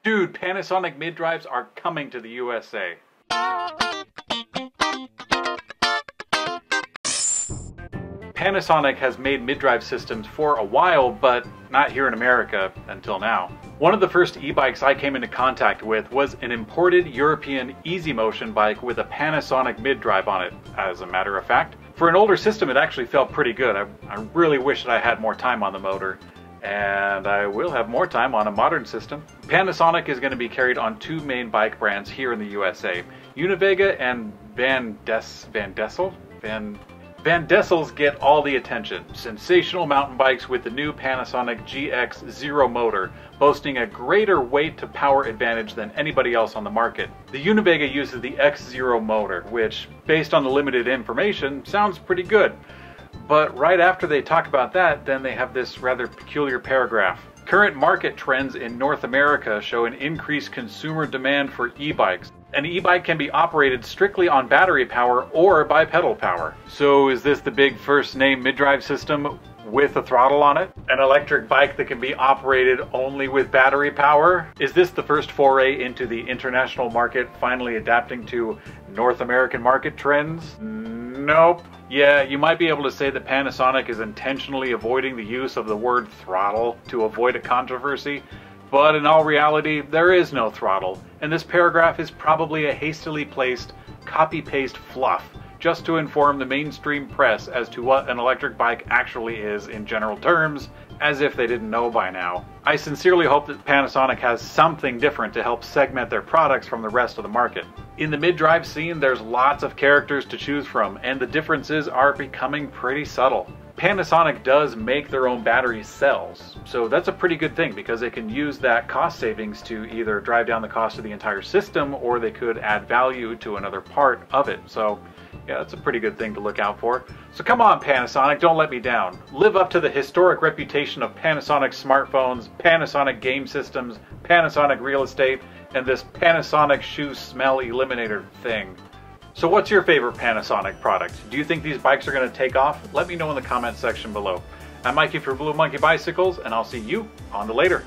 Dude, Panasonic mid-drives are coming to the USA. Panasonic has made mid-drive systems for a while, but not here in America until now. One of the first e-bikes I came into contact with was an imported European Easy Motion bike with a Panasonic mid-drive on it, as a matter of fact. For an older system, it actually felt pretty good. I really wish that I had more time on the motor. And I will have more time on a modern system. Panasonic is going to be carried on two main bike brands here in the USA. Univega and Van Dessels get all the attention. Sensational mountain bikes with the new Panasonic GX Zero motor, boasting a greater weight to power advantage than anybody else on the market. The Univega uses the X Zero motor, which, based on the limited information, sounds pretty good. But right after they talk about that, then they have this rather peculiar paragraph. Current market trends in North America show an increased consumer demand for e-bikes. An e-bike can be operated strictly on battery power or by pedal power. So is this the big first name mid-drive system with a throttle on it? An electric bike that can be operated only with battery power? Is this the first foray into the international market finally adapting to North American market trends? Nope. Yeah, you might be able to say that Panasonic is intentionally avoiding the use of the word throttle to avoid a controversy, but in all reality, there is no throttle, and this paragraph is probably a hastily placed copy-paste fluff just to inform the mainstream press as to what an electric bike actually is in general terms, as if they didn't know by now. I sincerely hope that Panasonic has something different to help segment their products from the rest of the market. In the mid-drive scene, there's lots of characters to choose from, and the differences are becoming pretty subtle. Panasonic does make their own battery cells, so that's a pretty good thing because they can use that cost savings to either drive down the cost of the entire system or they could add value to another part of it. So yeah, that's a pretty good thing to look out for. So come on, Panasonic, don't let me down. Live up to the historic reputation of Panasonic smartphones, Panasonic game systems, Panasonic real estate, and this Panasonic shoe smell eliminator thing. So what's your favorite Panasonic product? Do you think these bikes are going to take off? Let me know in the comment section below. I'm Mikey for Blue Monkey Bicycles, and I'll see you on the later.